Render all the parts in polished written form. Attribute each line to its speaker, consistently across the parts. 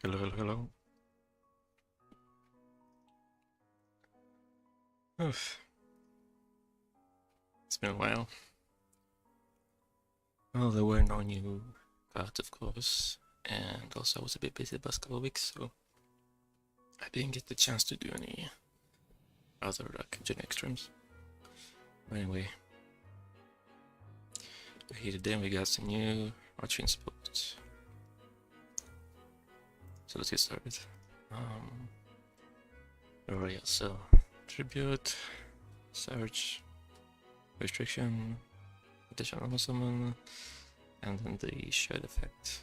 Speaker 1: Hello, hello, hello. Oof. It's been a while. Well, there were no new cards, of course, and also I was a bit busy the past couple of weeks, so I didn't get the chance to do any other generic streams. But anyway, here today we got some new Archfiend support. So let's get started. Alright, so tribute, search, restriction, additional summon, and then the shed effect.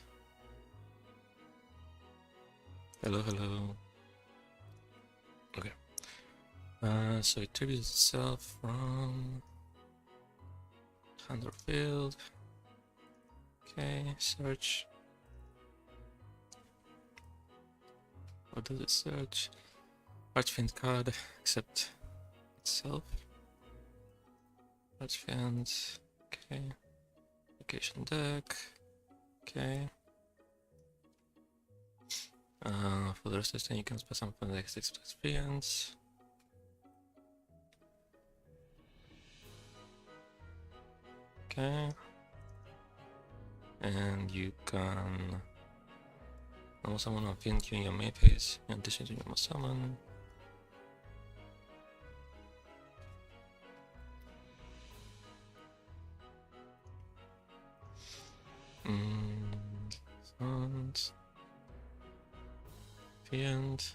Speaker 1: Hello, hello. Okay. So it tributes itself from Handler Field. Okay, search. What does it search? Archfiend card, except itself. Archfiends. Okay. Location deck. Okay. For the rest of the time, you can spend some from the next experience. Okay. And you can normal summon on fiend during your main phase, in addition to normal summon. Sounds. Fiend.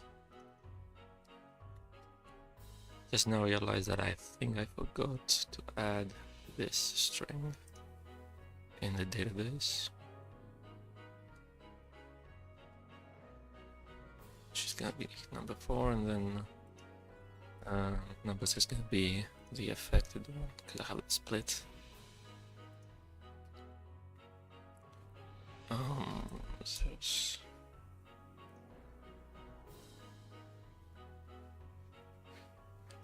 Speaker 1: Just now realized that I think I forgot to add this string in the database. Which is gonna be number 4, and then number 6 is gonna be the affected one, because I have it split. So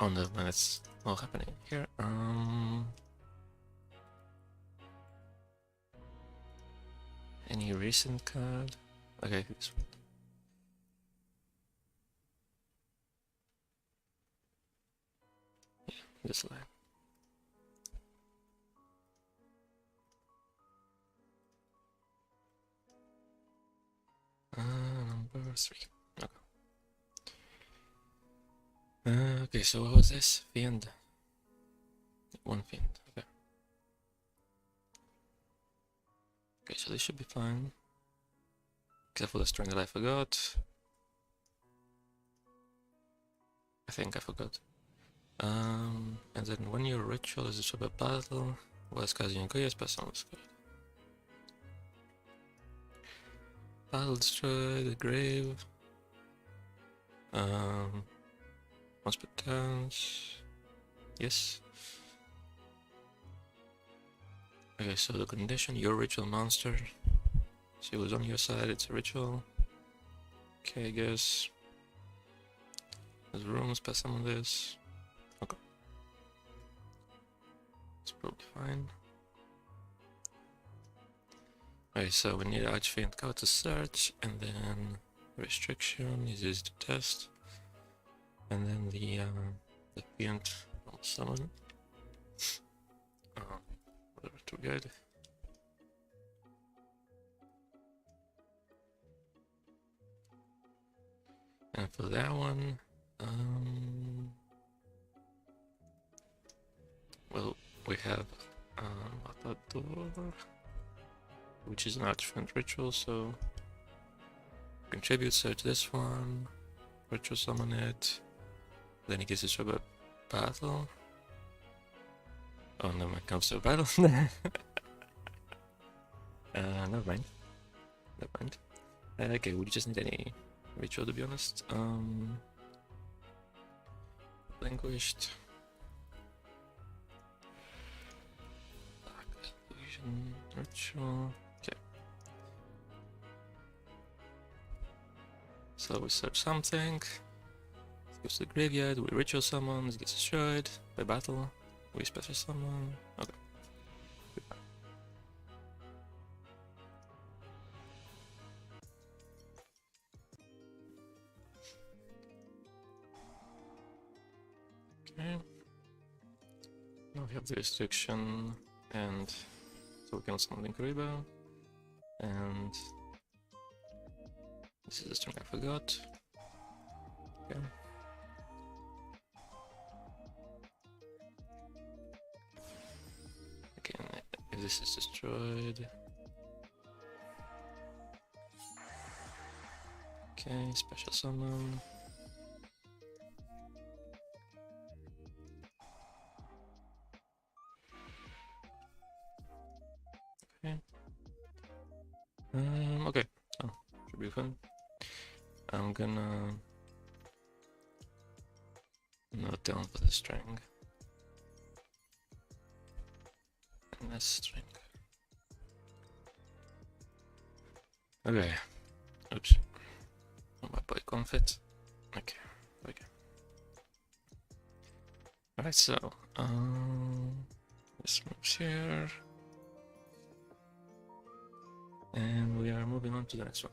Speaker 1: oh no, man, it's all happening here. Any recent card? Okay, this one. Yeah, this line. Number 3. Okay. Okay, so what was this? Fiend. One fiend. Okay. Okay, so this should be fine. Except for the string that I forgot. I think I forgot. And then when your ritual is destroyed by battle, was causing a yes, pass on this card. Battle destroy the grave. Once per turns. Yes. Okay, so the condition, your ritual monster. So it was on your side, it's a ritual. Okay, I guess. There's rooms, pass some of this. Okay. It's probably fine. Okay, so we need Archfiend card to search, and then restriction is used to test. And then the fiend will summon. Whatever, too good. And for that one, well, we have Matador, which is an Archfiend ritual, so contribute, search this one, ritual summon it, then it gets destroyed by battle. Oh no, it comes to a battle. Never mind. Never mind. Okay, we just need any ritual, to be honest. Languished. Illusion ritual. Okay. So we search something. It goes to the graveyard. We ritual summon. It gets destroyed by battle. We special summon. Okay. Okay. Now we have the restriction, and so we can summon Kariba, and this is the string I forgot. Okay. Again, if this is destroyed. Okay, special summon. Okay. Okay. Oh, should be fun. I'm gonna note down for the string. And this string. Okay. Oops. Oh, my boy confit. Okay. Okay. Alright, so this moves here. And we are moving on to the next one.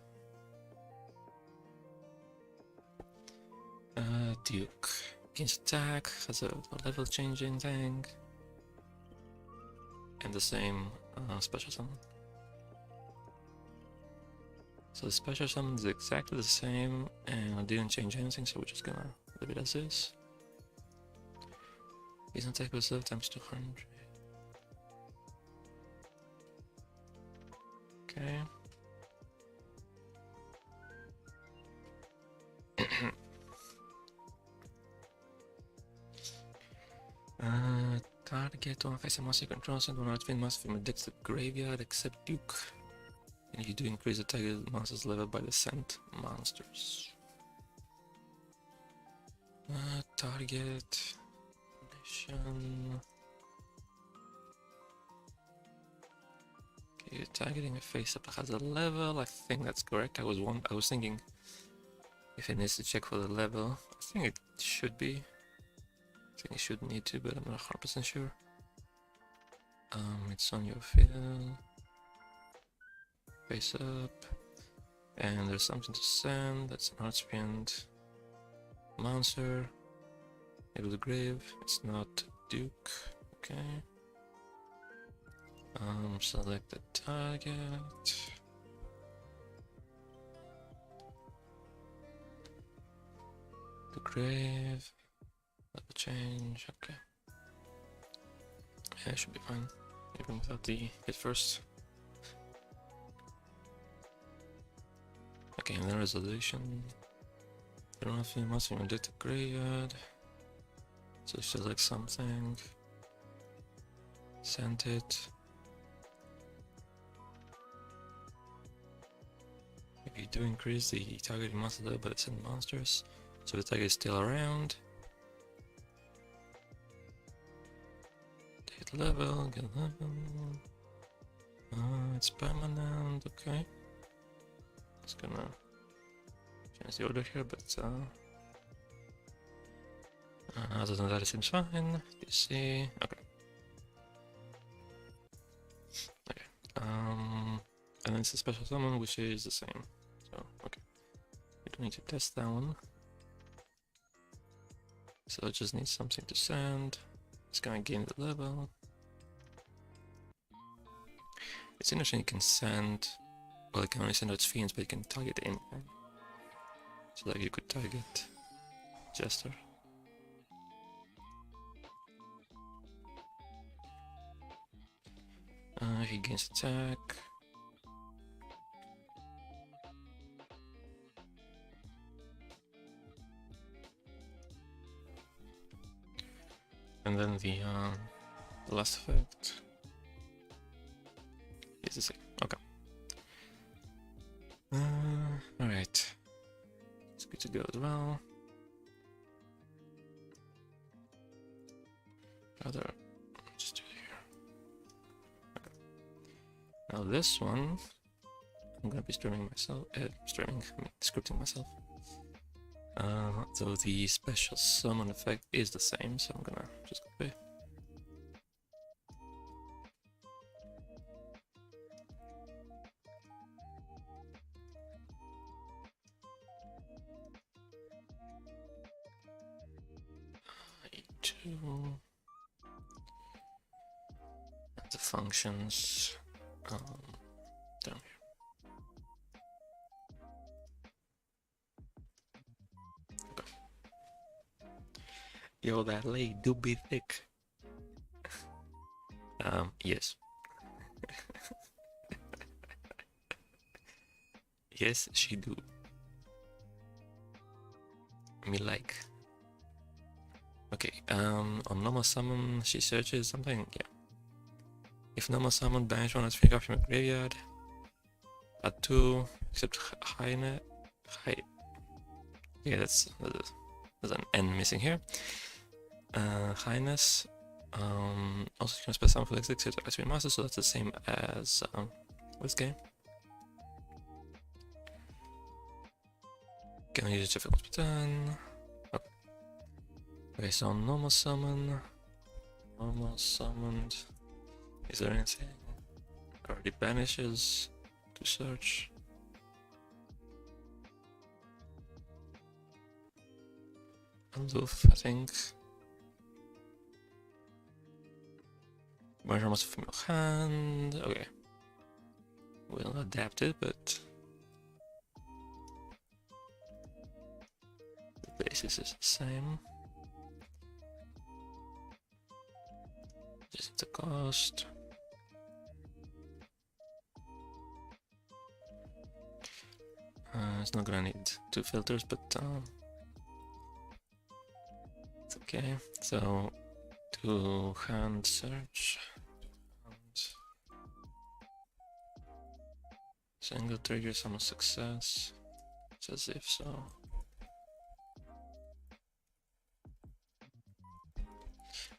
Speaker 1: Duke. Against attack, has a level changing thing. And the same special summon. So the special summon is exactly the same, and I didn't change anything, so we're just gonna leave it as is. His attack reserve times 200. Okay. Target one face a monster you control, send one Archfiend monster from a deck to the graveyard except Duke. And you do increase the target monster's level by the sent monsters. Target. Nation. Okay, you're targeting a face up that has a level. I think that's correct. I was thinking if it needs to check for the level. I think it should be. I think it should need to, but I'm not 100% sure. It's on your field. Face up. And there's something to send. That's an Archfiend monster. Able to grave. It's not Duke. Okay. Select the target. The grave. Level change. Okay. Yeah, it should be fine. Even without the hit first. Okay, and then resolution. You don't have to must inject the graveyard. So select something. Send it. If you do increase the targeting monster level by the send monsters, so the target is still around. Hit level, get level. It's permanent, okay. Just gonna change the order here, but other than that it seems fine. DC, okay. Okay. And then it's a special summon which is the same. So okay. We don't need to test that one. So it just needs something to send. It's gonna gain the level. It's interesting, you can send, well, it can only send out fiends, but you can target anything. So like you could target Jester. He gains attack. And then the last effect is the same. Okay. Alright. It's good to go as well. Other, just do it here. Okay. Now this one, I'm gonna be streaming myself. Scripting myself. So the special summon effect is the same, so I'm gonna just copy. 2. And the functions down here. Okay. Yo, that leg do be thick. Yes. Yes, she do. Me like. Okay, on normal summon, she searches something, yeah. If normal summon, banish one as Vigor from your graveyard. Add 2, except Highness. Yeah, there's an N missing here. Highness. Also, you can spell summon for the except Archfiend Master, so that's the same as this game. Can I use it once per turn? Okay. Okay, so normal summon. Normal summoned. Is there anything? Already banishes to search. Aloof, I think. Measure must from your hand. Okay. We'll adapt it, but the basis is the same. Just the cost. It's not gonna need 2 filters, but it's okay. So, 2 hand search. Single trigger, summon success. It's as if so.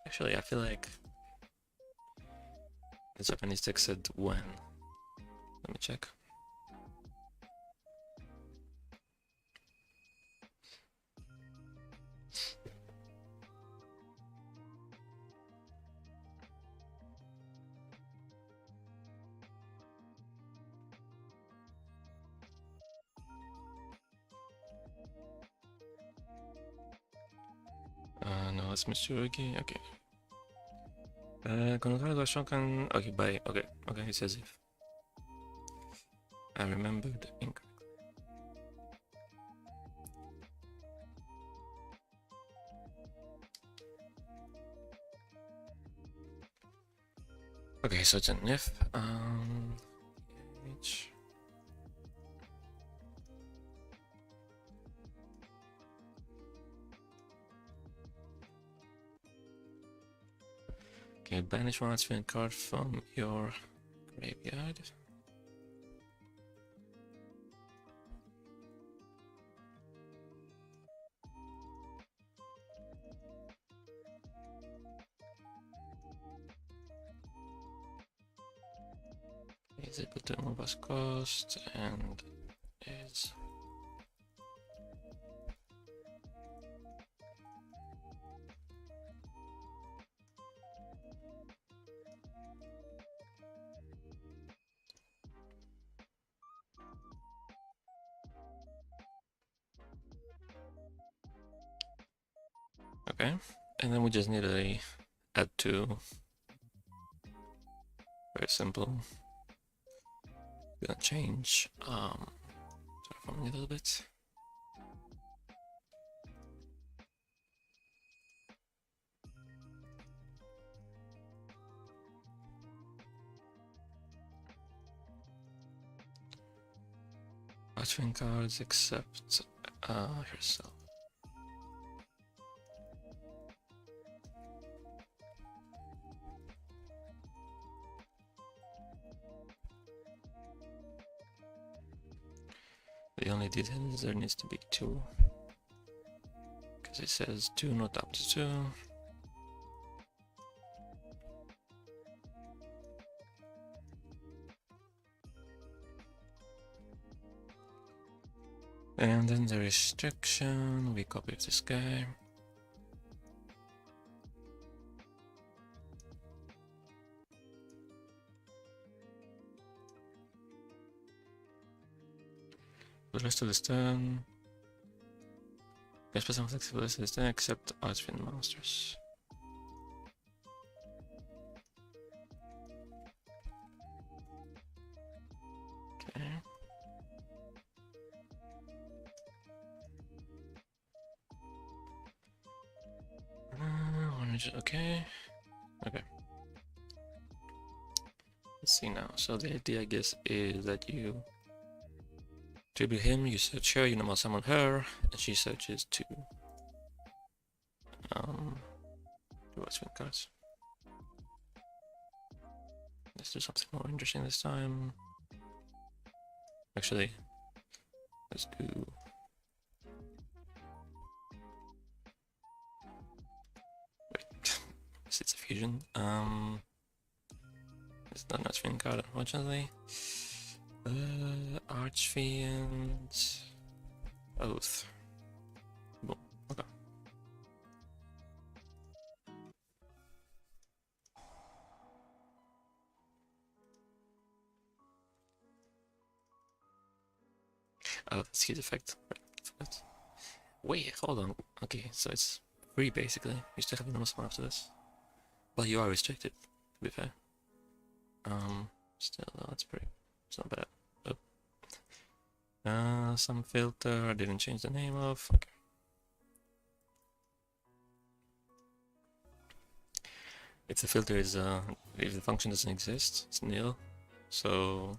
Speaker 1: Actually, I feel like the Japanese text said when. Let me check. No, it's Mitsurugi. Okay. Okay, okay, it says if. I remembered incorrectly. Okay, so it's an if. H. Okay, banish one Archfiend card from your graveyard. Is able to move as cost and is okay, and then we just need a add 2. Very simple. Gonna change from a little bit. Archfiend cards except herself. The only detail is there needs to be 2. Because it says 2, not up to 2. And then the restriction, we copy this guy. The rest of this turn, get special flexibility this turn except Archfiend monsters. Okay. Okay. Let's see now. So the idea, I guess, is that you tribute him, you search her, you normal summon her, and she searches two Archfiend cards. Let's do something more interesting this time. Actually, let's do. Wait, it's a fusion. It's not an Archfiend card, unfortunately. Archfiend Oath. Boom. Okay. Oh, that's his effect. Right. Wait, hold on. Okay, so it's free basically. You still have a normal summon after this. But you are restricted, to be fair. Still, that's pretty. It's not bad. Oh. Some filter I didn't change the name of. Okay. If the filter is if the function doesn't exist, it's nil. So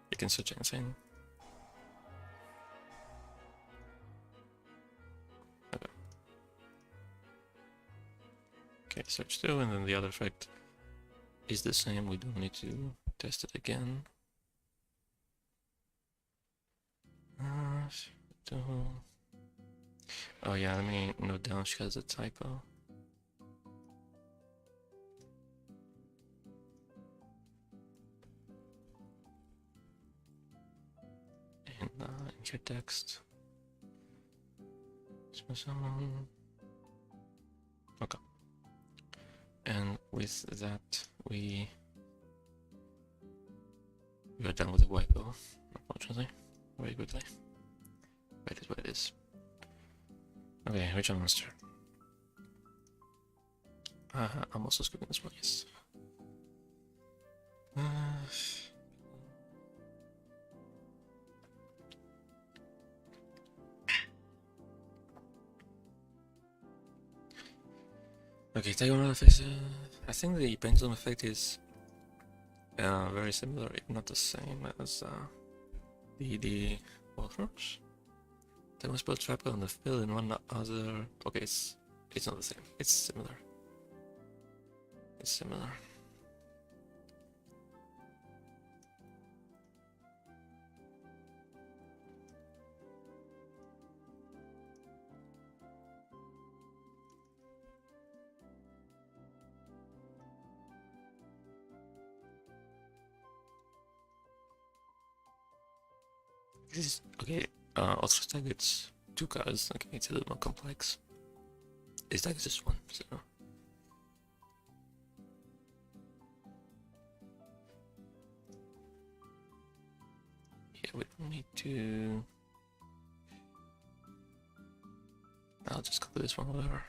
Speaker 1: you can search anything. Okay. Okay, search 2, and then the other effect is the same. We don't need to test it again. Oh yeah, let me note down she has a typo. In your text. Okay. And with that, we are done with the wipo, unfortunately. Very quickly. But it is what it is. Okay, ritual monster. I'm also skipping this one, yes. Okay, diagonal effects. I think the pendulum effect is very similar, if not the same as the Warforge. There was spell trap on the field and one other. Okay, it's not the same. It's similar. It's similar. This is okay. Also tag it's 2 cards. Okay, it's a little more complex. This tag is just 1, so. Yeah, we don't need to. I'll just copy this one over.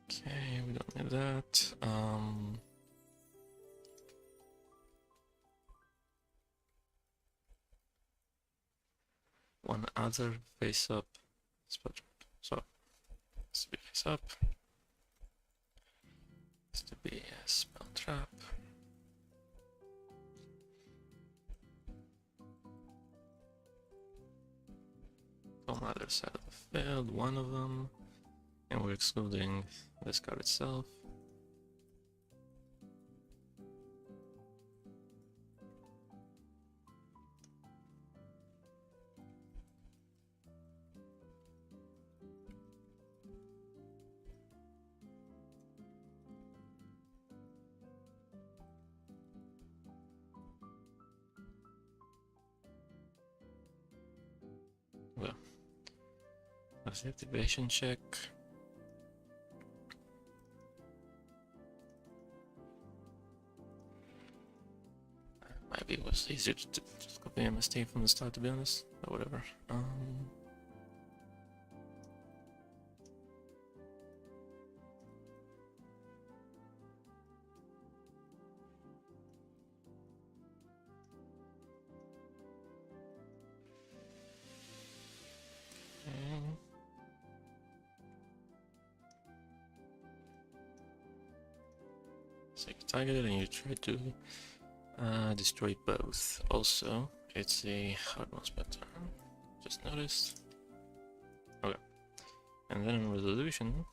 Speaker 1: Okay, we don't need that. One other face up spell trap. So it's to be face up. It's to be a spell trap. On the other side of the field, one of them, and we're excluding this card itself. Well, that's the activation check. Maybe it was easier to just copy MST from the start, to be honest, or whatever. take a target and you try to destroy both. Also, it's a hard mouse pattern. Just noticed. Okay. And then in resolution,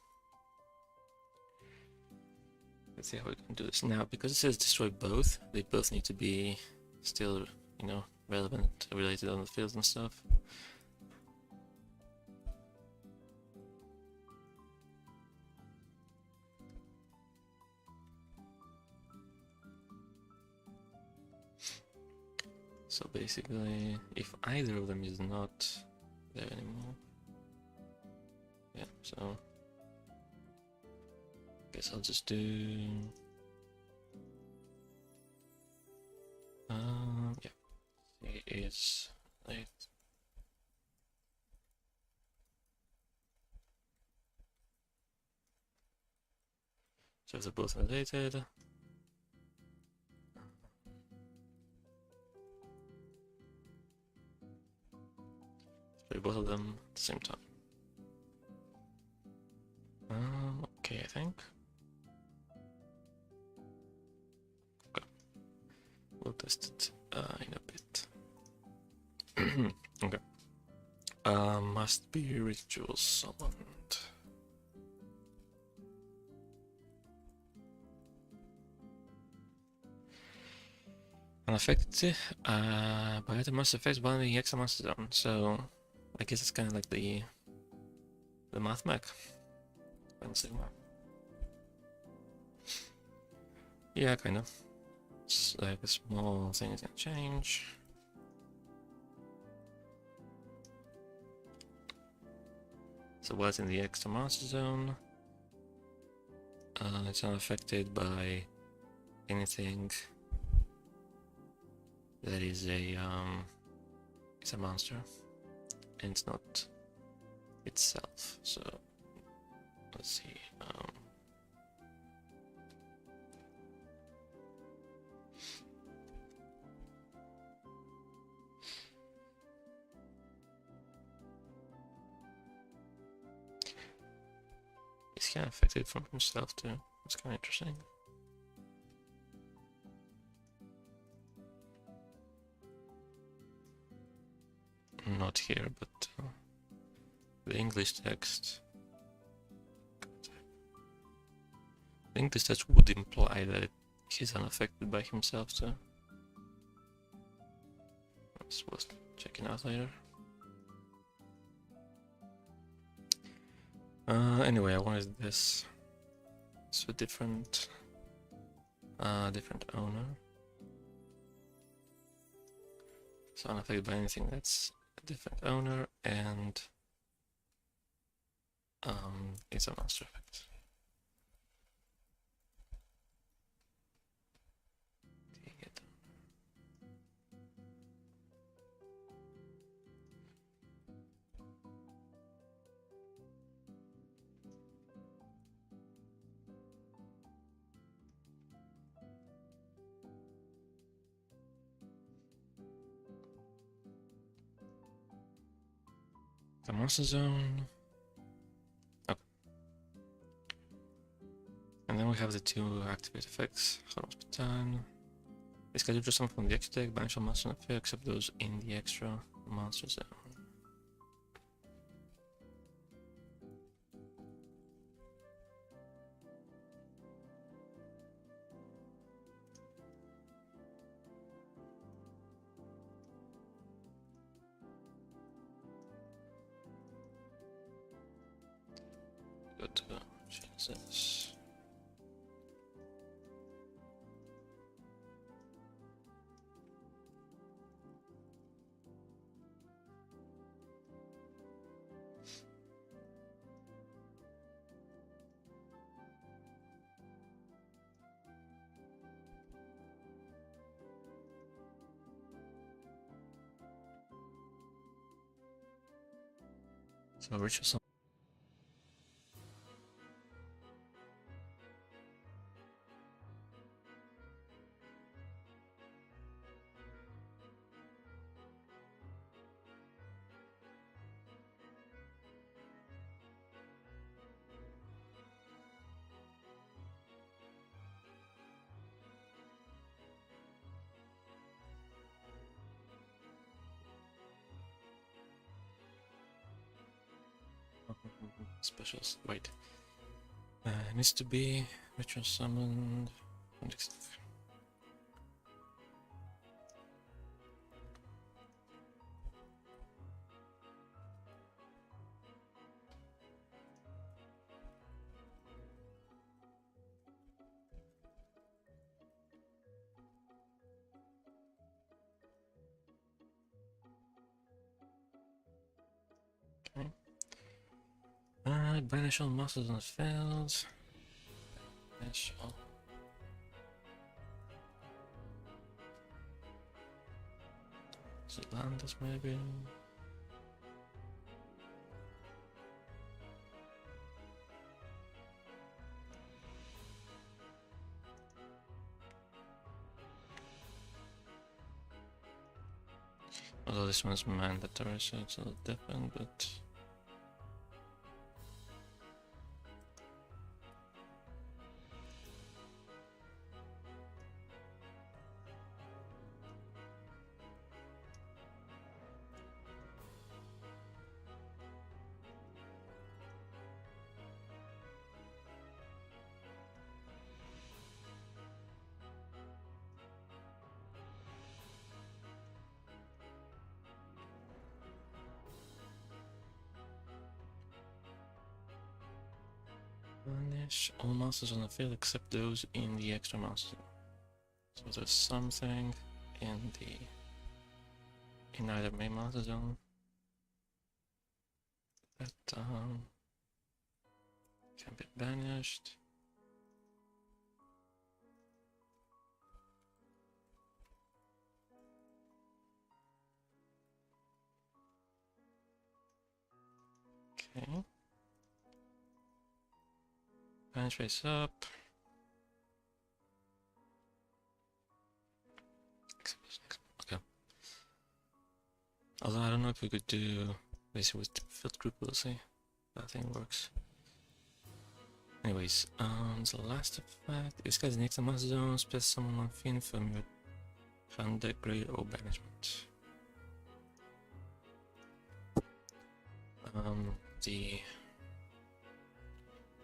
Speaker 1: let's see how we can do this now. Because it says destroy both, they both need to be still, you know, relevant, related on the field and stuff. So basically, if either of them is not there anymore, yeah, so guess I'll just do yeah, it is late. So if they're both related, play both of them at the same time. Okay, I think. Okay. We'll test it in a bit. Okay. Must be ritual summoned. Unaffected by item monster effects by the extra monster zone. So I guess it's kind of like the math mech. Yeah, kind of. It's like a small thing is gonna change. So what's in the extra monster zone? It's not affected by anything that is it's a monster, and it's not itself. So let's see. It's kind of affected from himself too. It's kind of interesting. Not here, but the English text. The English text would imply that he's unaffected by himself too. That's worth checking out later. Anyway, I wanted this. It's a different owner. So unaffected by anything that's a different owner, and it's a monster effect. The monster zone. Oh. And then we have the two activate effects. Hard per turn. Basically, do something from the extra deck, banish all monster effects except those in the extra monster zone. Got to change this. So ritual summon. specials. Wait. It needs to be ritual summoned. Okay. Banish all monsters on the field. Banish all. Is it Landis maybe? Although this one's mandatory, so it's a little different, but... Banish all monsters on the field except those in the extra monster. So there's something in either main monster zone that can be banished. Okay. Banish face up. Okay. Although I don't know if we could do basically with field group, we'll see. That thing works. Anyways, the last effect. This guy's next to monster zone, special summon one fiend from your hand deck, grade or banishment. The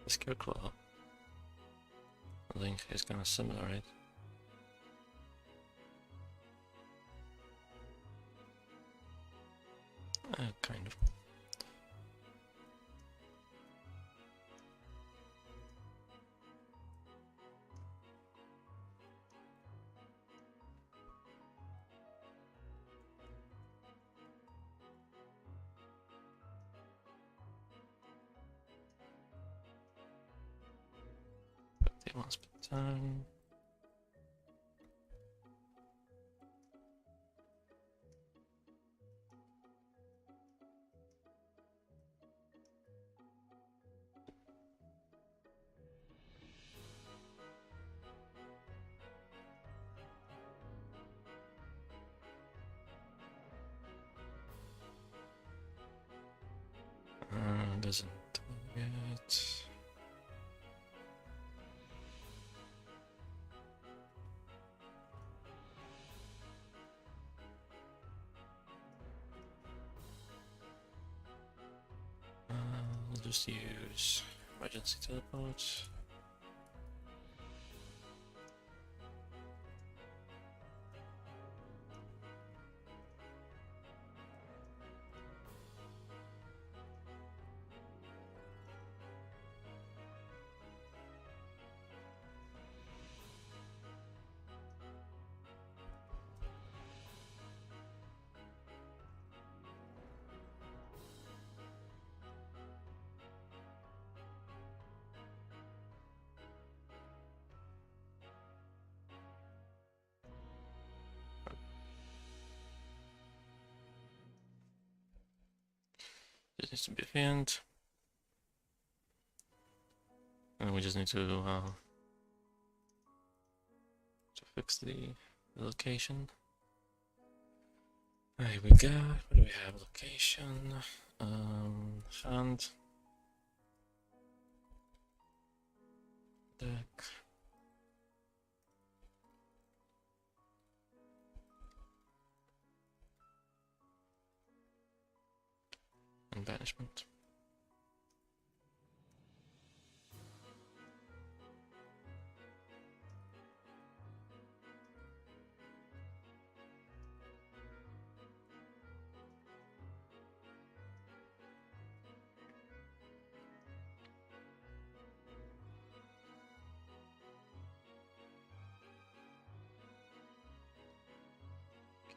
Speaker 1: Scarecrow link is kind of similar, right? Kind of. Once per turn. Doesn't do it. We'll just use emergency teleport. This needs to be fiend. And we just need to fix the location. Here we go. What do we have? Location. Hand. Deck. And banishment.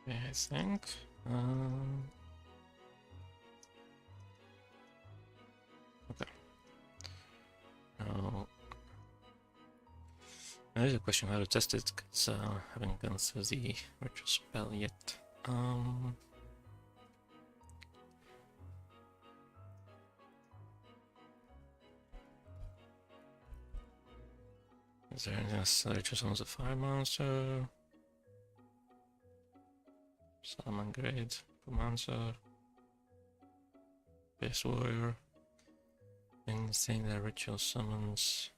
Speaker 1: Okay, I think. Okay. Now, there's a question how to test it, because I haven't gone through the ritual spell yet. Is there anything else? Just on the fire monster, Salmon Grade, Monster, Base Warrior, anything that ritual summons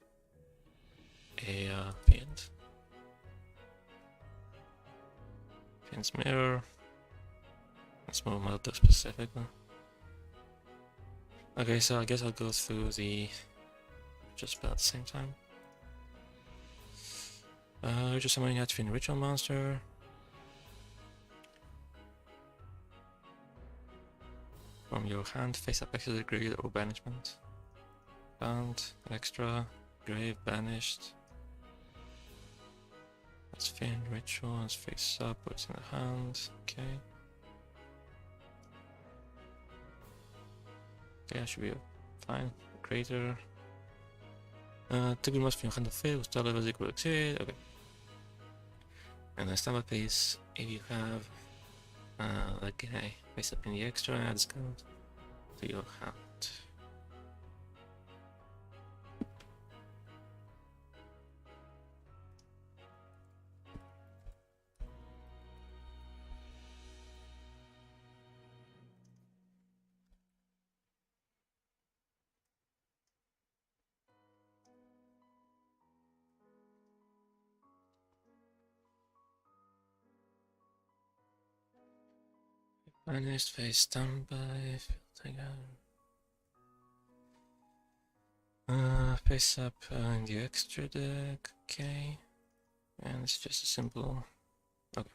Speaker 1: a fiend. Fiend's Mirror. Let's move out specifically. Okay, so I guess I'll go through the just about the same time. Just summoning Archfiend Ritual Monster. From your hand, face up, exit, grave, or banishment. Bound, extra, grave, banished. That's Fiend Ritual, it's face up, it's in the hand, okay. Okay, I should be fine. Crater. Typical must be on hand of fail, start level is equal to exceed, okay. And then standby phase, if you have that guy face up in the extra, add discount to your hand. Banished, face standby, field again. Face up in the extra deck, okay. And it's just a simple. Okay.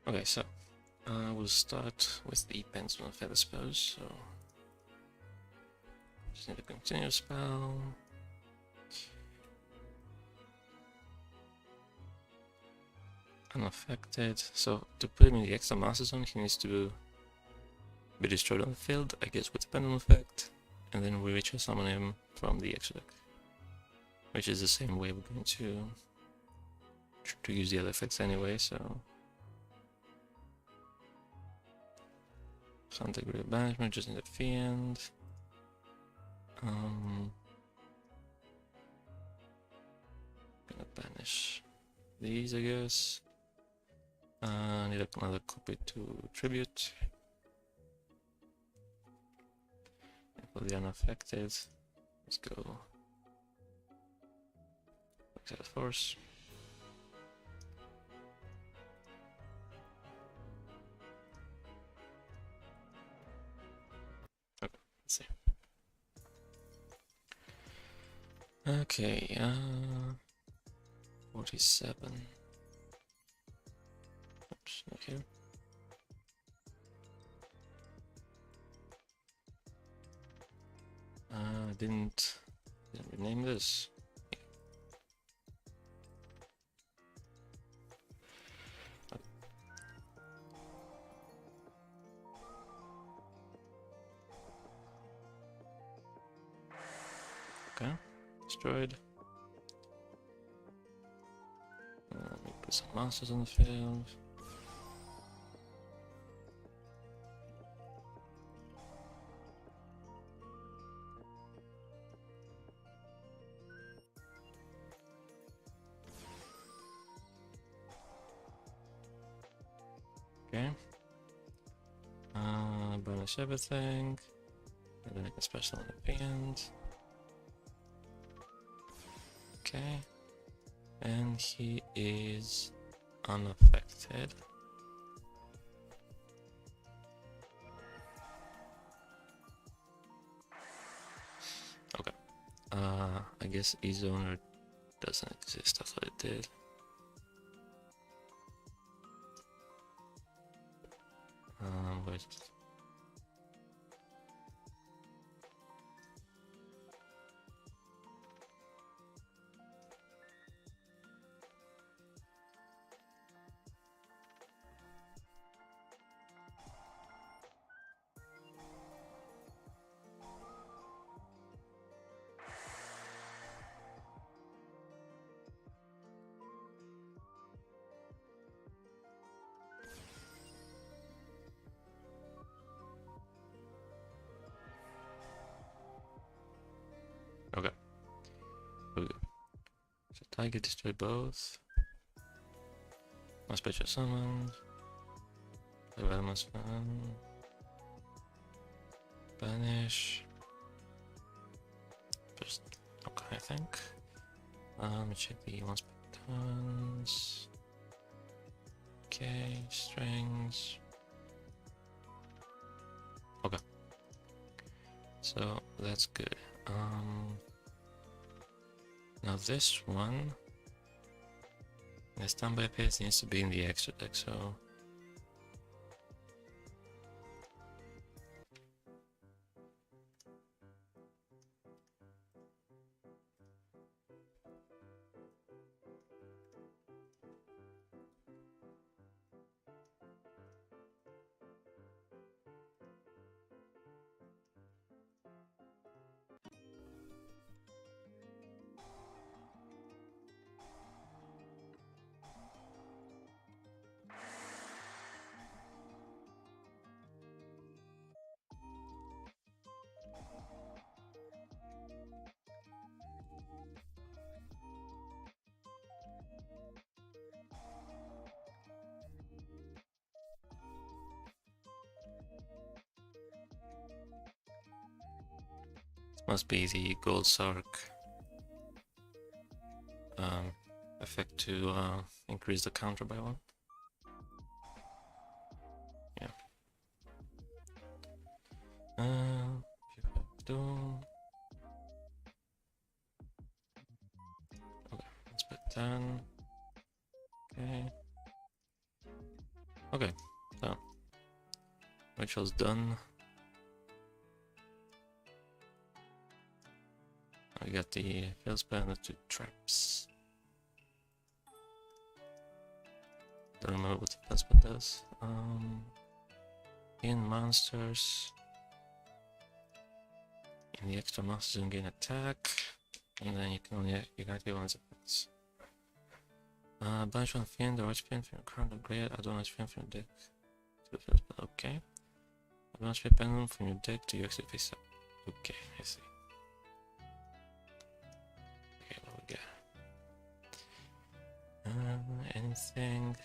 Speaker 1: Okay, so we'll start with the Pencil and Feather spells. So just need to continue spell. Unaffected. So to put him in the extra master zone, he needs to be destroyed on the field, I guess, with the pendulum effect, and then we ritual summon him from the extra deck, which is the same way we're going to use the other effects anyway. So some degree of banishment, just need a fiend. Gonna banish these, I guess. Need another copy to tribute. And for the unaffected, let's go Exile Force. Okay, let's see. Okay, 47. Oops, not here. Didn't rename this. Okay, destroyed. Let me put some monsters on the field. Okay. Banish everything. And then make a special on the end. Okay. And he is unaffected. Okay. I guess his owner doesn't exist. I thought it did. Wait. Okay. Here we go. So Tiger destroy both. No special summons. Development spam. Banish. Just okay, I think. Check the once patterns. Okay, strings. Okay. So that's good. Now this one, the standby pace needs to be in the extra deck, so must be the gold sark effect to increase the counter by one. Yeah. Doom. Okay, let's put 10. Okay. Okay, so ritual's done. I got the field spell and the 2 traps. Don't remember what the field spell does. In monsters. In the extra monsters you can gain attack. And then you can only activate one's effects. Banish one fiend or Archfiend from your current upgrade, add one Archfiend from your deck to the field spell. Okay. Add one Archfiend pendulum from your deck to your extra face up. Okay, I see. Anything?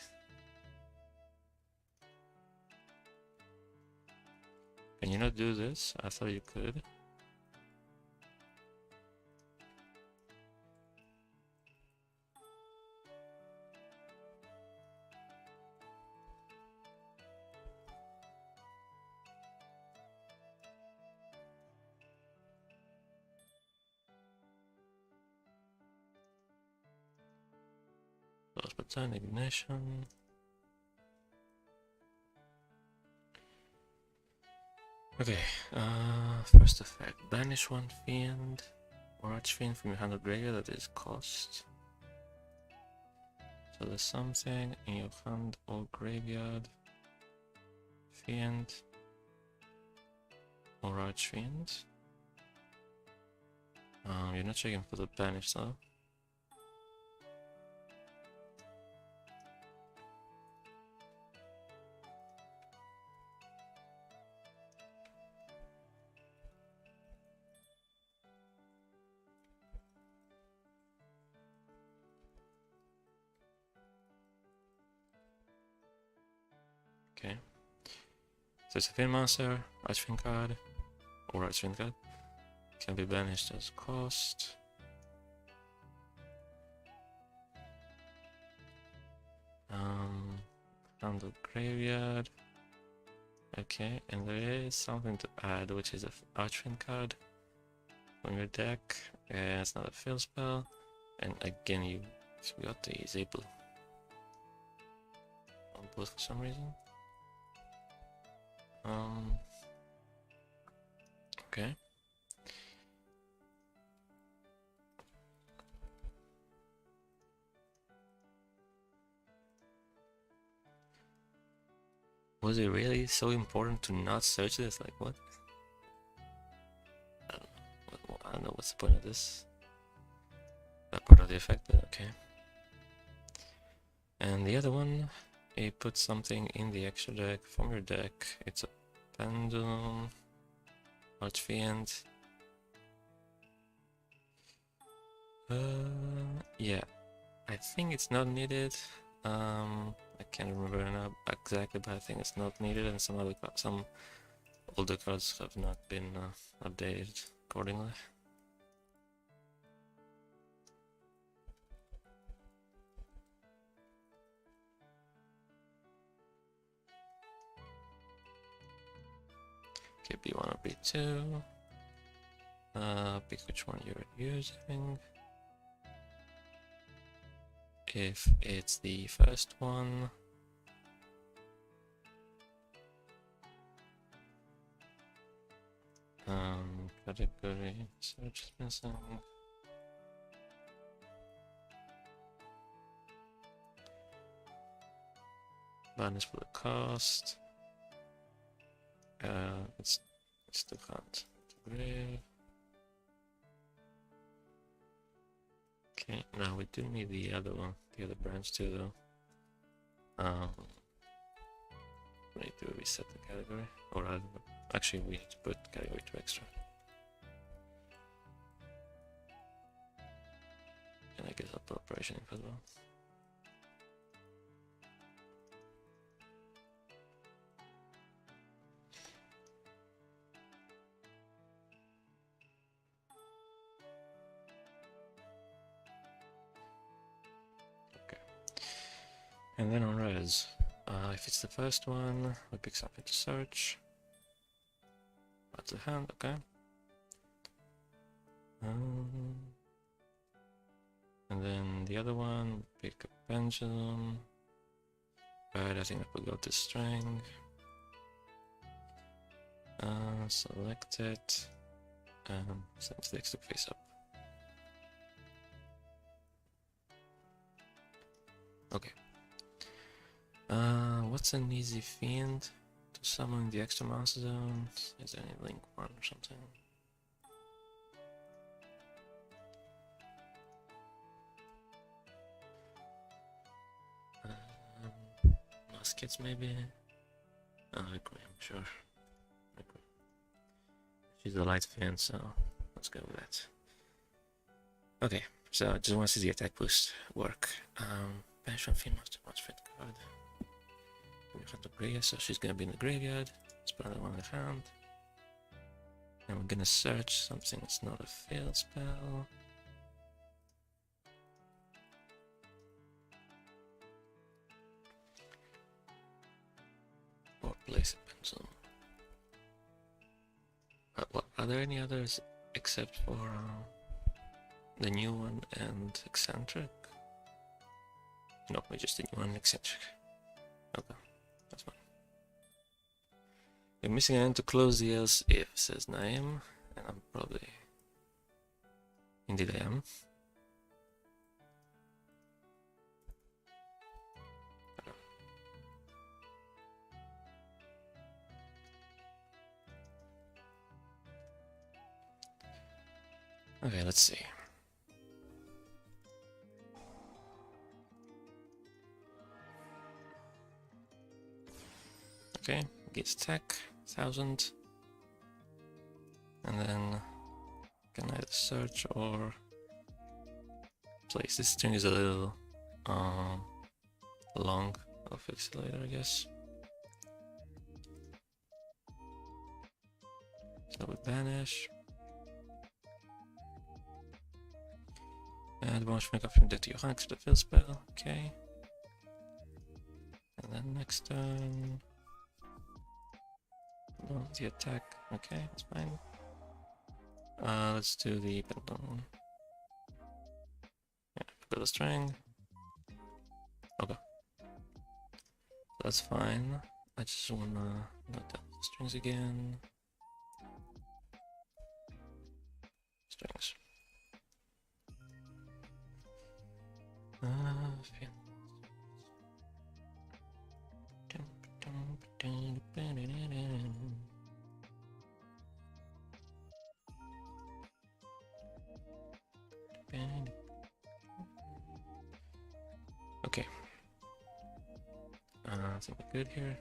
Speaker 1: Can you not do this? I thought you could. Close button, ignition. Okay, first effect. Banish one fiend or archfiend from your hand or graveyard that is cost. So there's something in your hand or graveyard. Fiend or archfiend. You're not checking for the banish though. Okay. So it's a fiend monster, archfiend card, or archfiend card. Can be banished as cost. On the graveyard. Okay, and there is something to add, which is an archfiend card from your deck. It's not a field spell, and again you got the Zabel on both for some reason. Okay. Was it really so important to not search this? Like, what? I don't know. I don't know what's the point of this. That part of the effect, but okay. And the other one, you put something in the extra deck from your deck. It's a Pendulum, Archfiend. Yeah, I think it's not needed. I can't remember now exactly, but I think it's not needed, and some older cards have not been updated accordingly. Okay, B1 or B2. Pick which one you're using. If it's the first one, category search is missing. Minus for the cost. It's still can't. Grave. Okay, now we do need the other one, the other branch too, though. We need to reset the category, or actually we need to put category 2 extra. And I guess I'll put operation info as well. And then on res, if it's the first one, we pick something to search. That's the hand, okay. And then the other one, pick a pendulum. Right, I think I will go to string. Select it, and send the next to face up. Okay. What's an easy fiend to summon the extra monster zone? Is there any link one or something? Muskets maybe? Oh, Vigor, I'm sure. Vigor. She's a light fiend, so let's go with that. Okay, so I just want to see the attack boost work. Pension fiend master much fit card. We have the graveyard, so she's gonna be in the graveyard. Let's put another one in the hand. And we're gonna search something that's not a field spell. Or place a pencil. What, are there any others except for the new one and eccentric? No, we just did one eccentric. Okay, that's fine. We're missing an end to close the else if, says Naim, and I'm probably... Indeed I am. Okay, let's see. Okay, gets attack, 1000. And then can either search or place. This string is a little long. I'll fix it later, I guess. So we banish. And one should make up from deck to your hand to the field spell. Okay. And then next turn. No, the attack. Okay, that's fine. Let's do the pendulum. Yeah, build a string. Okay. That's fine. I just wanna note that Strings again. Strings. Okay. I think we're good here.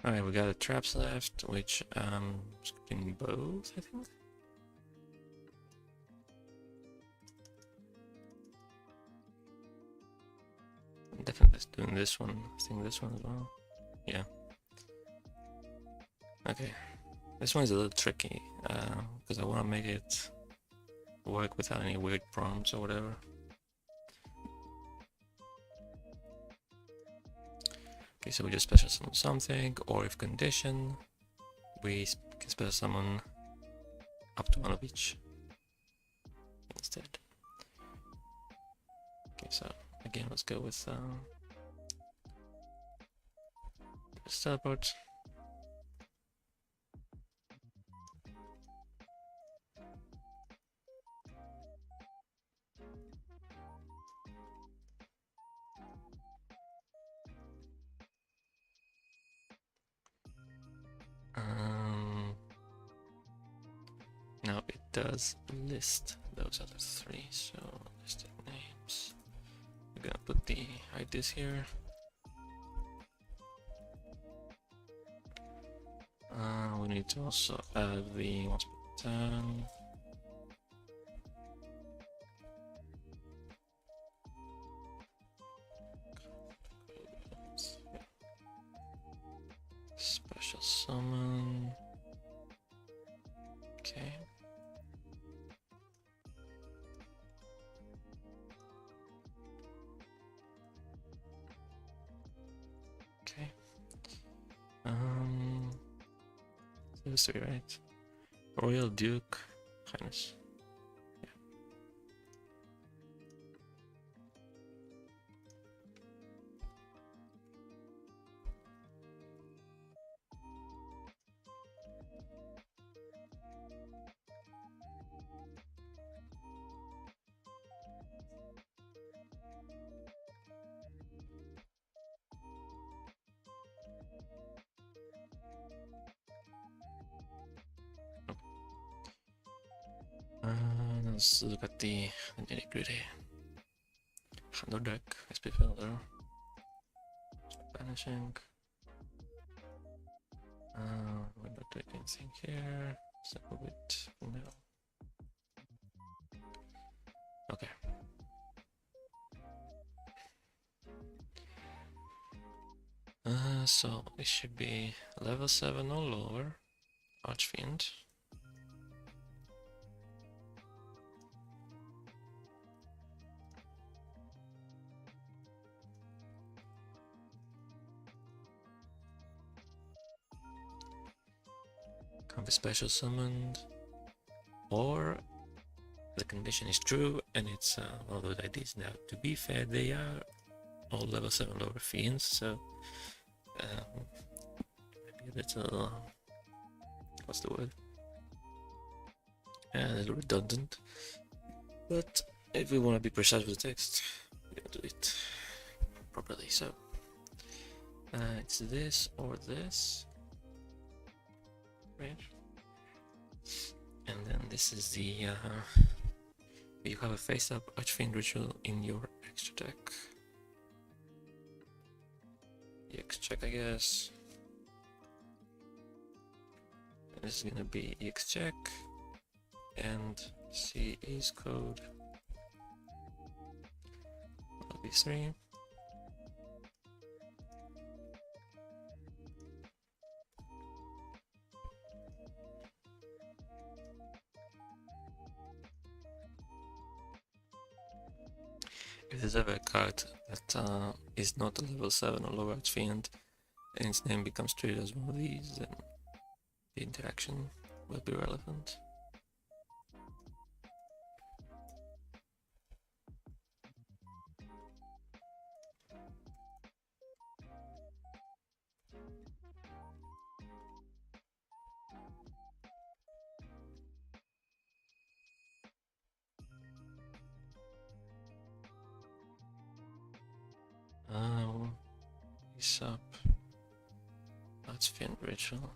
Speaker 1: Alright, we got the traps left, which scripting both, I think. Definitely doing this one. I think this one as well. Yeah. Okay. This one is a little tricky because I want to make it work without any weird prompts or whatever. Okay, so we just special summon something, or if condition, we can special summon up to one of each instead. Okay, so again, let's go with teleport. Now it does list those other three, so listed names. We're gonna put the hide this here. We need to also add the once per turn. Special summon. Okay. Okay. Those three, right? Royal Duke, Highness. Yeah. Let's look at the nitty-gritty. Handle deck, SP filter, banishing. We're not doing anything here. Simple bit no. Okay. So it should be level 7 or lower. Archfiend. Can't be special summoned, or the condition is true and it's one of those IDs. Now, to be fair, they are all level 7 lower fiends, so maybe a little, what's the word? A little redundant. But if we want to be precise with the text, we can do it properly. So it's this or this. Right. And then this is the you have a face-up Archfiend ritual in your extra deck. EX check, I guess. And this is gonna be EX check and CA's code. That'll be 3. If there's ever a card that is not a level 7 or lower Archfiend and its name becomes treated as one of these, then the interaction will be relevant. Face up. Archfiend ritual.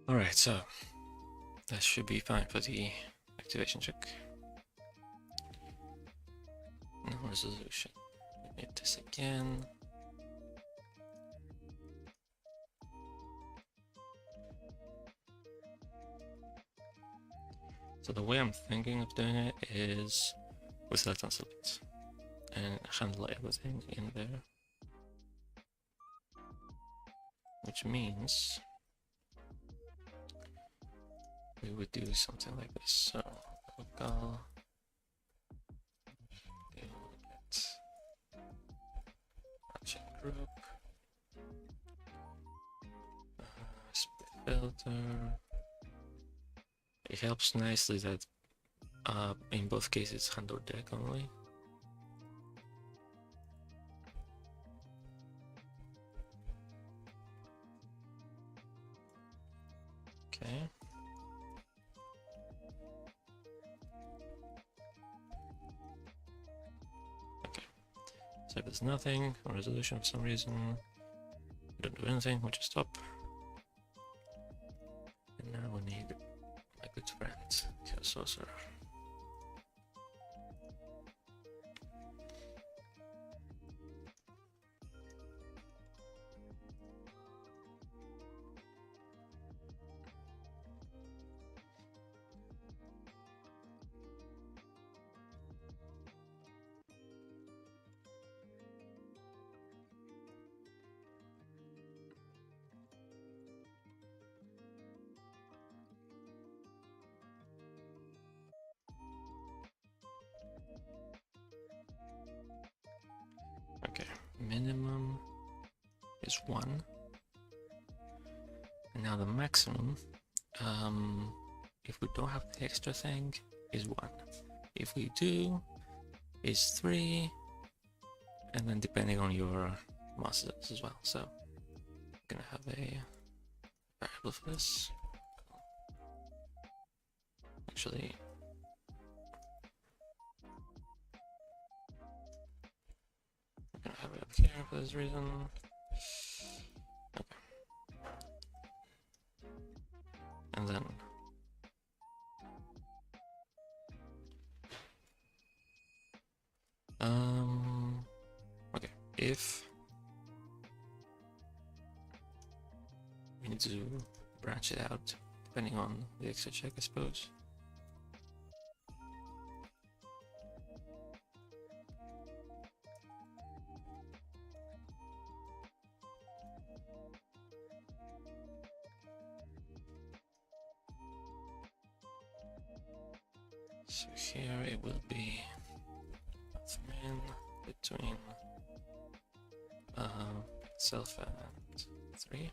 Speaker 1: Alright, so that should be fine for the activation check. No resolution. We need this again. So the way I'm thinking of doing it is we select and select and handle everything in there. Which means we would do something like this. So local get matching group, split filter. It helps nicely that in both cases handle deck only. Okay. So if there's nothing, or resolution for some reason, we don't do anything, we just stop. And now we need my good friend, Chaos Sorcerer. Okay, minimum is 1. And now the maximum, if we don't have the extra thing, is 1. If we do, is 3. And then depending on your masters as well. So I'm gonna have a variable for this. Actually, I'm gonna have it up here for this reason. Okay. And then okay, if we need to branch it out depending on the extra check, I suppose. So here it will be in between self and 3.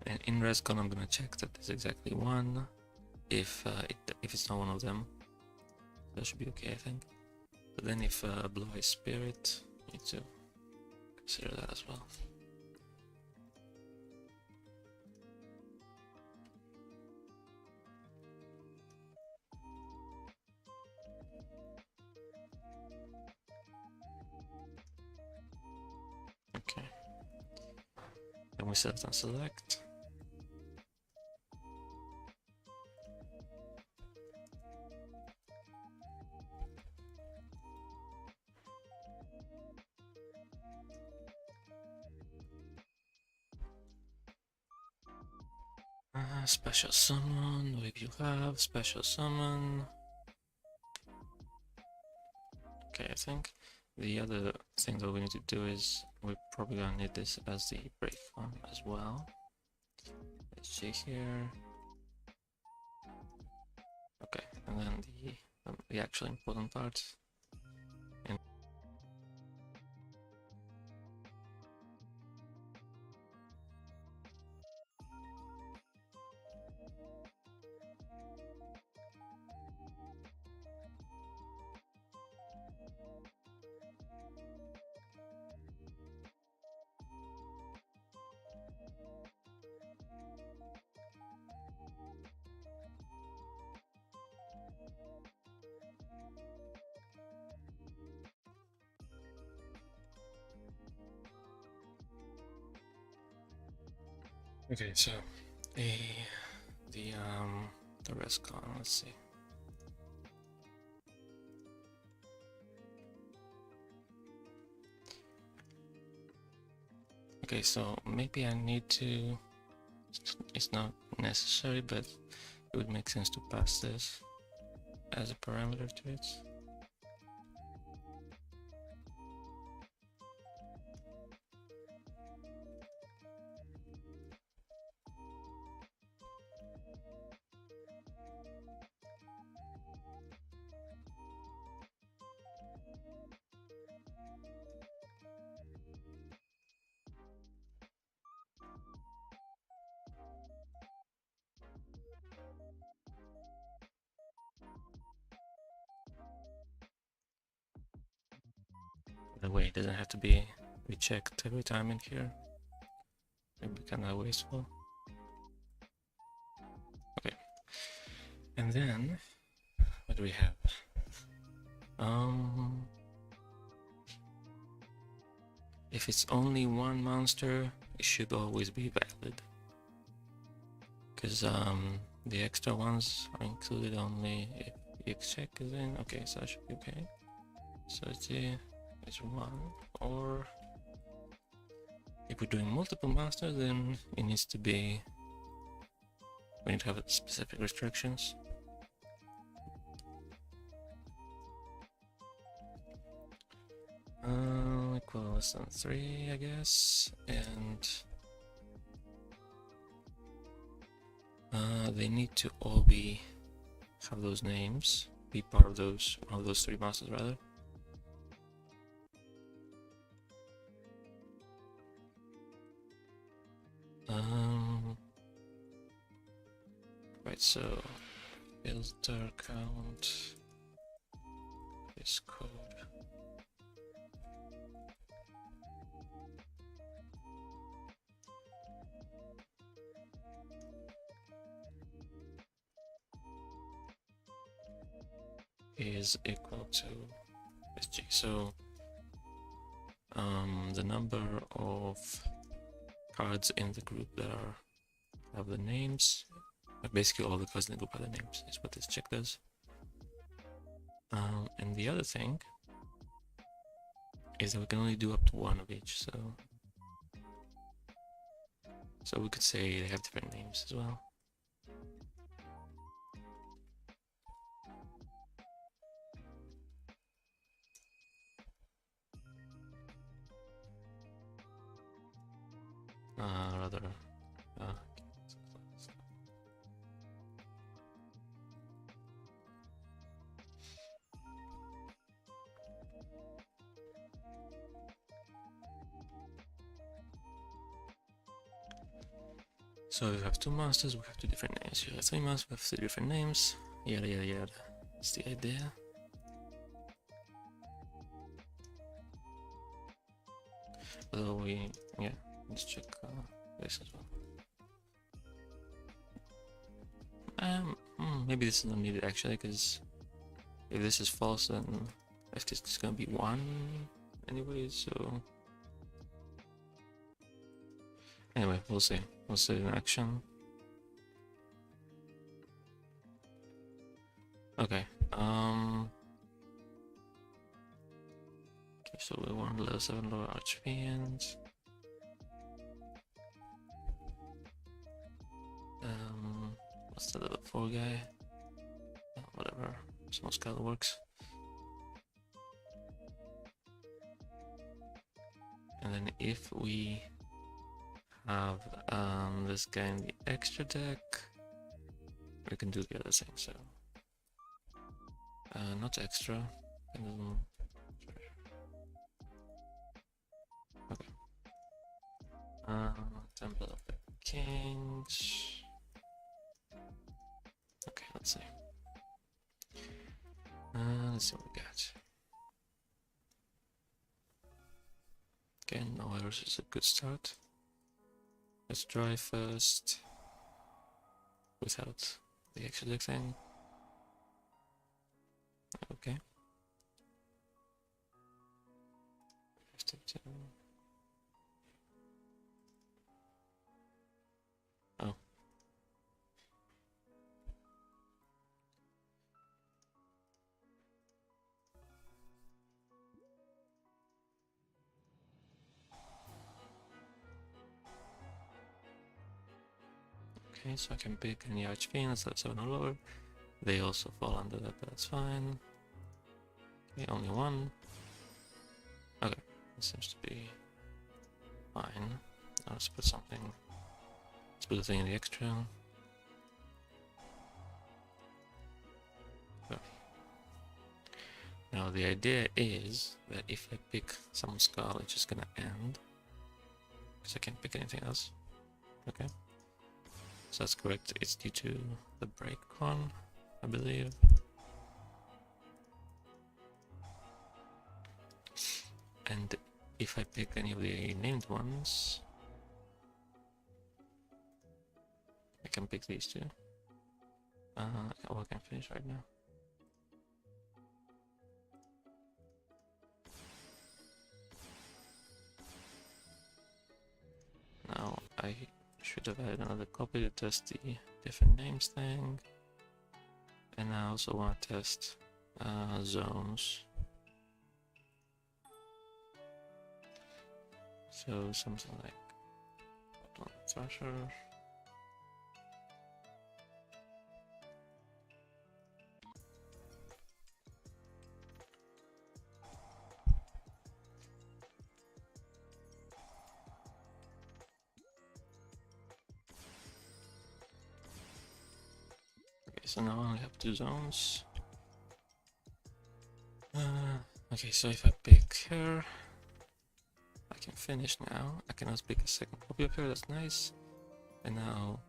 Speaker 1: And in res column, I'm gonna check that there's exactly 1. If it's not one of them, that should be okay, I think. But then if blue is spirit, you need to consider that as well. Okay. Then we select and select. Special summon, if you have special summon. Okay, I think the other thing that we need to do is we're probably gonna need this as the break one as well. Let's check here. Okay, and then the actual important part. Okay, so the rest gone. Let's see. Okay, so maybe I need to. It's not necessary, but it would make sense to pass this as a parameter to it. By the way, it doesn't have to be rechecked every time in here. Maybe kind of wasteful. Okay, and then what do we have? If it's only one monster, it should always be valid, because the extra ones are included only if check is in. Okay, so that should be okay. So it's one, or if we're doing multiple masters, then it needs to be, we need to have specific restrictions. Equal less than 3, I guess, and they need to all have those names, be part of those 3 masters rather. Right, so filter count this code. Is equal to SG. So the number of cards in the group that have the names, basically all the cards in the group have the names, is what this check does. And the other thing is that we can only do up to 1 of each, so we could say they have different names as well. Rather, so if we have 2 masters, we have 2 different names. If we have 3 masters, we have 3 different names. Yada yada yada. That's the idea. Although let's check this as well. Maybe this is not needed actually, because if this is false, then it's just gonna be 1 anyway. So anyway, we'll see. We'll see in action. Okay. Okay, so we want level 7 lower Archfiends. What's the level 4 guy? Whatever, small scale works. And then if we have this guy in the extra deck, we can do the other thing. So not extra. Okay. Temple of the Kings. Okay, let's see. Let's see what we got. Okay, no errors is a good start. Let's try first without the extra deck thing. Okay. 52. Oh. Okay, so I can pick any Archfiends that's 7 or lower. They also fall under that, but that's fine. Okay, only one. Okay, this seems to be fine. Now let's put something. Let's put a thing in the extra. Okay. Now the idea is that if I pick some skull, it's just gonna end. Because I can't pick anything else. Okay. So that's correct. It's due to the break one, I believe. And if I pick any of the named ones, I can pick these two. Oh, I can finish right now. Now I should have had another copy to test the different names thing. And I also want to test zones. So something like Thrasher. Okay, so now I only have 2 zones. Okay, so if I pick her, I can finish now. I can also pick a second copy of her, that's nice. And now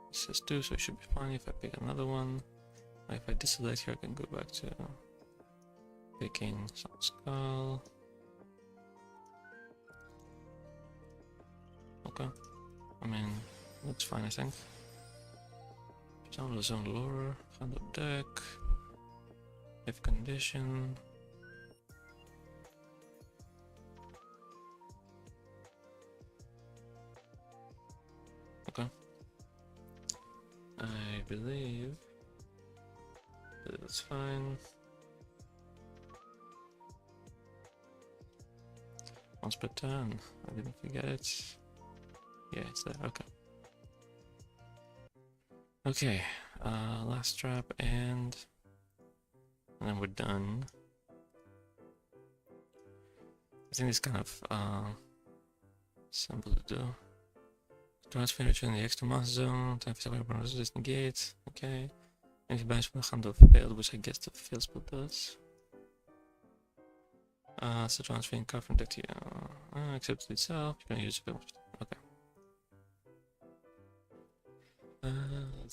Speaker 1: it says 2, so it should be fine if I pick another one. If I deselect here, I can go back to picking some skull. Okay, I mean, looks fine, I think. Sound the zone lower, hand up deck, if condition. Okay. I believe that's fine. Once per turn. I didn't forget it. Yeah, it's there. Okay. Okay. Last trap and then we're done. I think it's kind of simple to do. Transfer in the extra mass zone. Time for everyone resist negate. Okay. And if you banish one hand of failed, which I guess the fail spell does. So transferring card from deck to you. Accept it itself. You're gonna use it. Okay.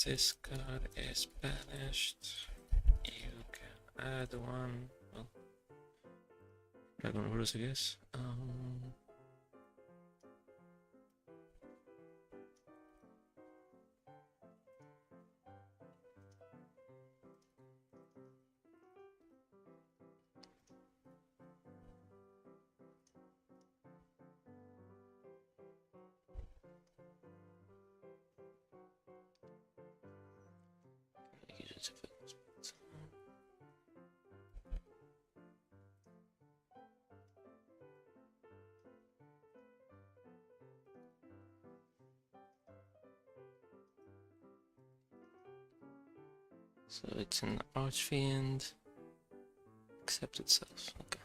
Speaker 1: This card is banished. You can add one. Well, Dragon Rose, I guess. So it's an Archfiend. Accept itself. Okay.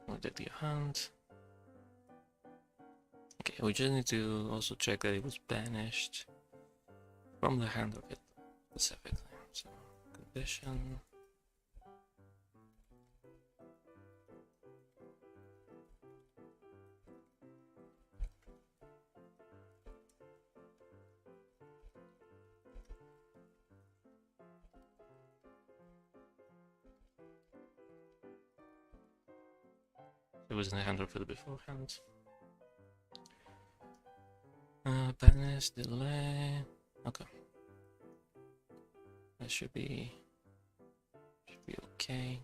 Speaker 1: Look at your hand. Okay, we just need to also check that it was banished from the hand of it specifically. So, condition. It was in the hand of it beforehand. Banish, delay. Okay. That should be okay.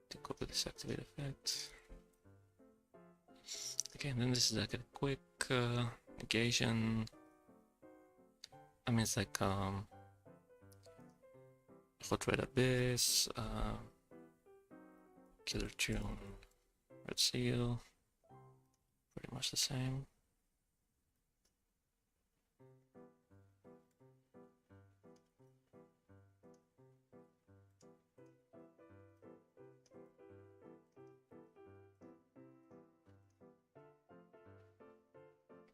Speaker 1: To copy this activate effect. Okay, and then this is like a quick negation. I mean, it's like Hot Red Abyss, Killer Tune, Red Seal, pretty much the same.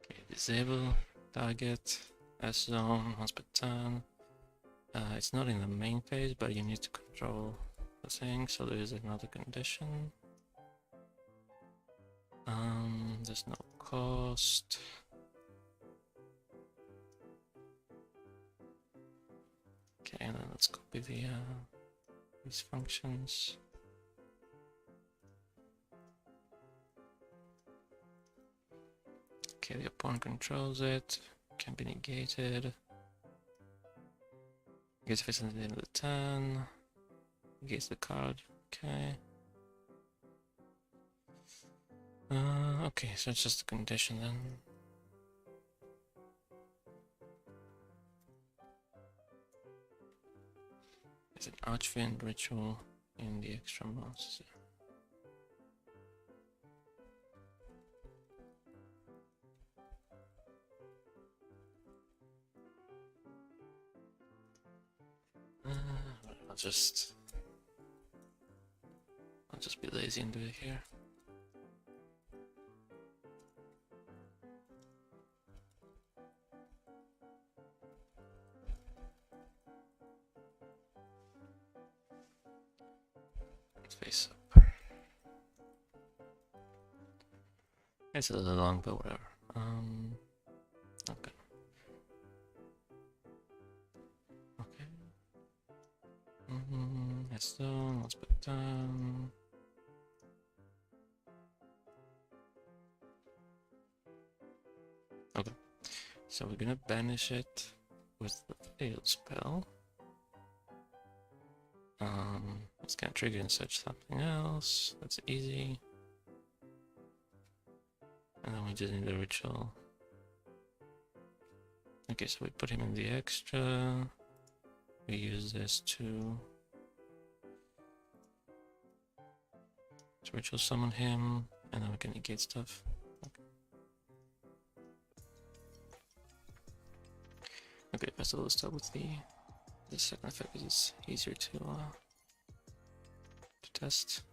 Speaker 1: Okay, disable target S zone once per turn. It's not in the main phase, but you need to control the thing, so there is another condition. There's no cost. Okay, and then let's copy these functions. Okay, the opponent controls it, can be negated. Negates if it's at the end of the turn. Negates the card, okay. Okay, so it's just a condition then. It's an Archfiend ritual in the extra monster. I'll just be lazy and do it here. Face up. It's a little long, but whatever. Okay. Okay. That's done. Let's put down. Okay. So we're gonna banish it with the failed spell. It's gonna trigger and search something else. That's easy. And then we just need the ritual. Okay, so we put him in the extra. We use this to ritual summon him, and then we can negate stuff. Okay, first of all, let's start with the second effect because it's easier to test.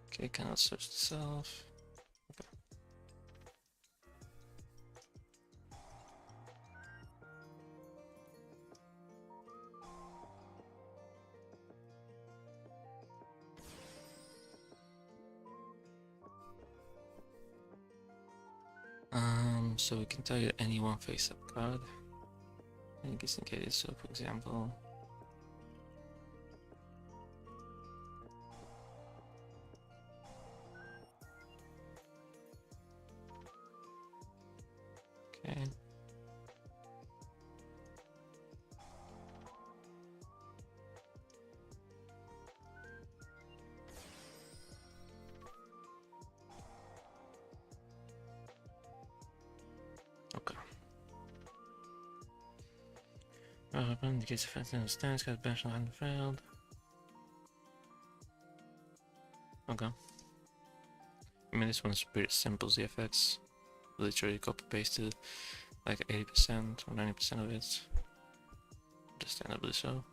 Speaker 1: Okay, cannot search itself. Okay. So we can target any one face-up card. And just in case, so for example, okay. Okay. weapon indicates effect in the stance, got bash on hand failed. Okay. I mean, this one's pretty simple, the effects. Literally copy pasted like 80% or 90% of it. Understandably so.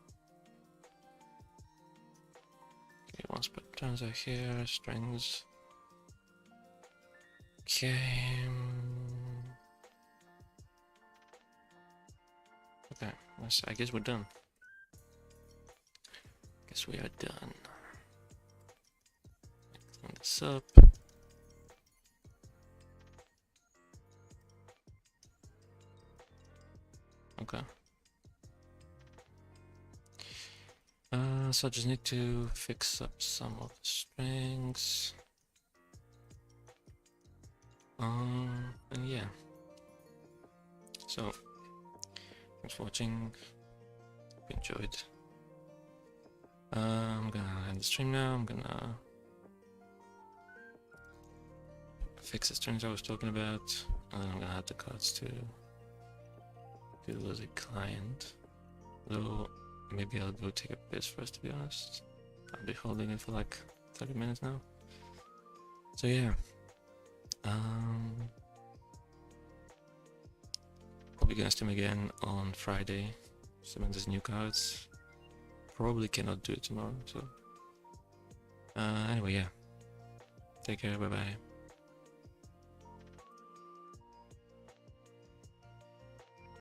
Speaker 1: Okay, one spot turns out here, strings. Okay. Okay, I guess we're done. Guess we are done. Clean this up. Okay. So I just need to fix up some of the strings. And yeah. So, thanks for watching. Hope you enjoyed. I'm gonna end the stream now. I'm gonna fix the strings I was talking about, and then I'm gonna add the cards to the client. Though maybe I'll go take a piss first, to be honest. I'll be holding it for like 30 minutes now. So yeah. Probably gonna stream again on Friday. Streaming these new cards. Probably cannot do it tomorrow, so anyway, yeah. Take care, bye bye.